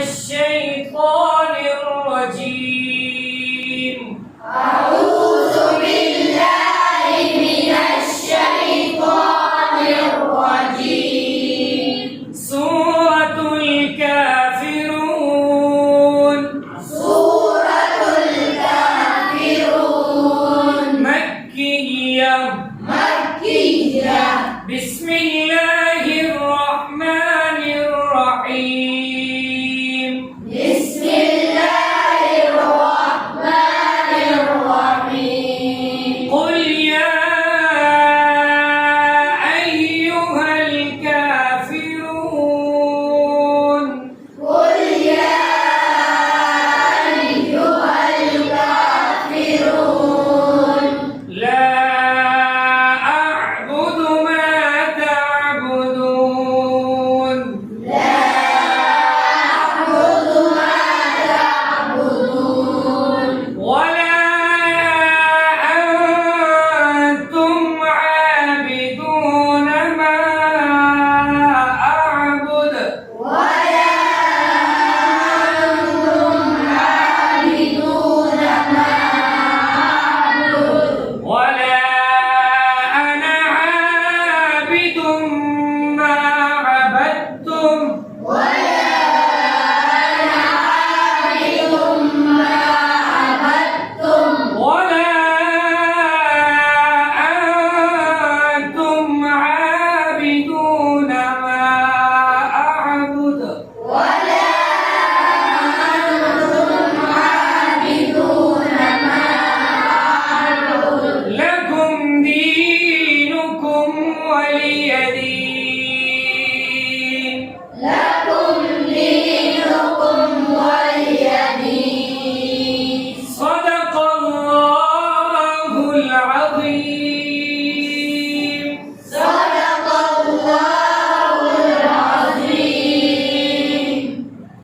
الشيطان الرجيم. أعوذ بالله من الشيطان الرجيم. سورة الكافرون. سورة الكافرون مكية. مكية. بسم الله الرحمن الرحيم. بسم الله الرحمن الرحيم. قل يا أيها الكافرون. قل يا أيها الكافرون. لا أعبد ما تعبدون. لا أعبد ما تعبدون. ولا أنتم عابدون ما أعبد. ولا أنتم عابدون ما أعبد. ولا أنا عابد ما عبدتم. ولا أنا عابد ما عبدتم. ولا أنتم عابدون ما أعبد. ولا أنتم عابدون ما أعبد. لكم دينكم ولي دين. لكم دينكم ولي دين. صدق الله العظيم.